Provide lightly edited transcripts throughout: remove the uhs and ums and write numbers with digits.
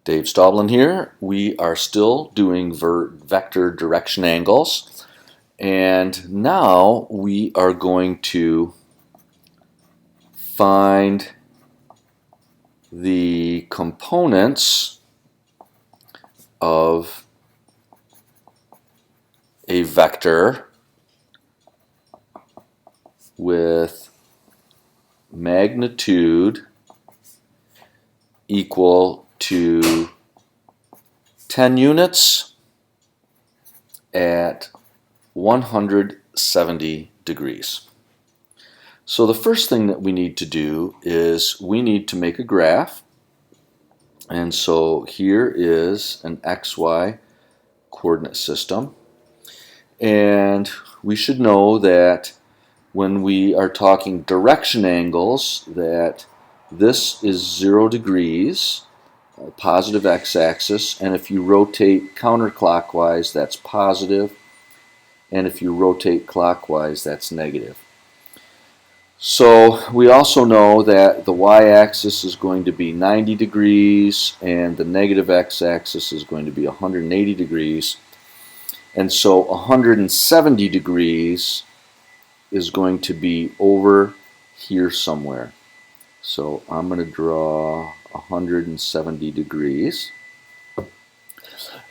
Dave Staublin here. We are still doing vector direction angles, and now we are going to find the components of a vector with magnitude equal to 10 units at 170 degrees. So the first thing that we need to do is we need to make a graph. And so here is an XY coordinate system. And we should know that when we are talking direction angles, that this is 0 degrees, positive x-axis, and if you rotate counterclockwise, that's positive, and if you rotate clockwise, that's negative. So we also know that the y-axis is going to be 90 degrees, and the negative x-axis is going to be 180 degrees, and so 170 degrees is going to be over here somewhere. So I'm going to draw 170 degrees.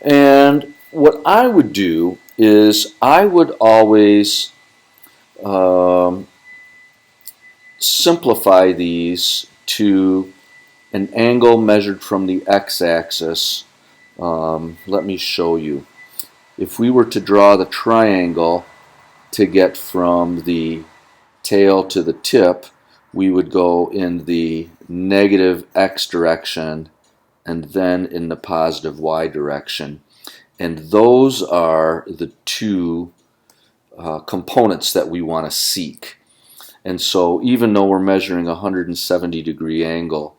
And what I would do is I would always simplify these to an angle measured from the x-axis. Let me show you. If we were to draw the triangle to get from the tail to the tip, we would go in the negative x direction and then in the positive y direction. And those are the two components that we want to seek. And so even though we're measuring a 170 degree angle,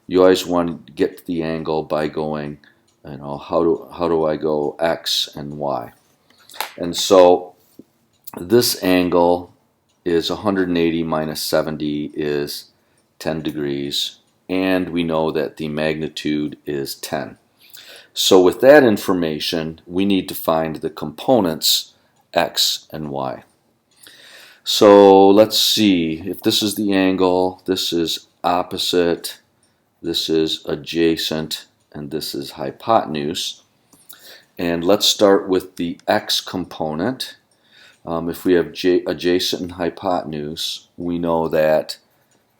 you always want to get the angle by going, how do I go x and y? And so this angle is 180 minus 70 is 10 degrees, and we know that the magnitude is 10. So with that information, we need to find the components x and y. So let's see, if this is the angle, this is opposite, this is adjacent, and this is hypotenuse. And let's start with the x component. If we have adjacent and hypotenuse, we know that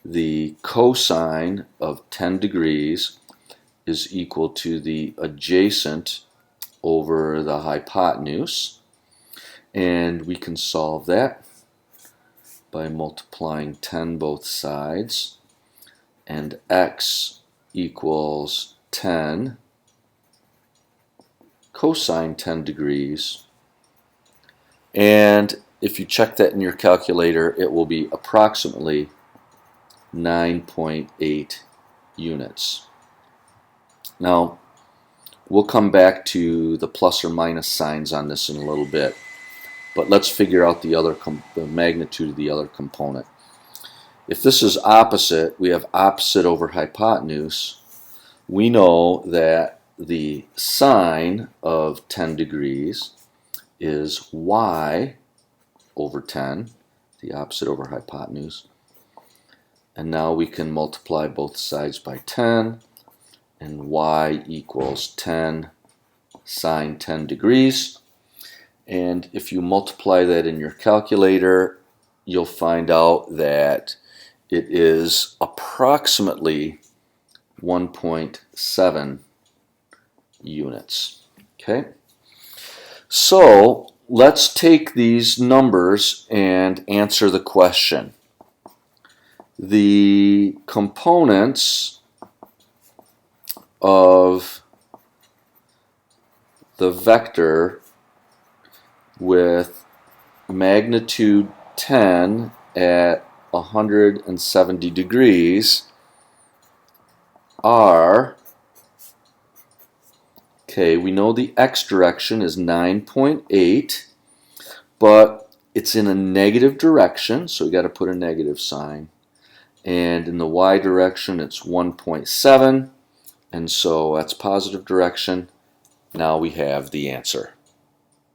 the cosine of 10 degrees is equal to the adjacent over the hypotenuse. And we can solve that by multiplying 10 both sides. And x equals 10 cosine 10 degrees. And if you check that in your calculator, it will be approximately 9.8 units. Now, we'll come back to the plus or minus signs on this in a little bit, but let's figure out the magnitude of the other component. If this is opposite, we have opposite over hypotenuse. We know that the sine of 10 degrees is y over 10, the opposite over hypotenuse. And now we can multiply both sides by 10, and y equals 10 sine 10 degrees. And if you multiply that in your calculator, you'll find out that it is approximately 1.7 units. Okay? So let's take these numbers and answer the question. The components of the vector with magnitude 10 at 170 degrees are, okay, we know the x direction is 9.8, but it's in a negative direction, so we got to put a negative sign. And in the y direction, it's 1.7, And so that's positive direction. Now we have the answer.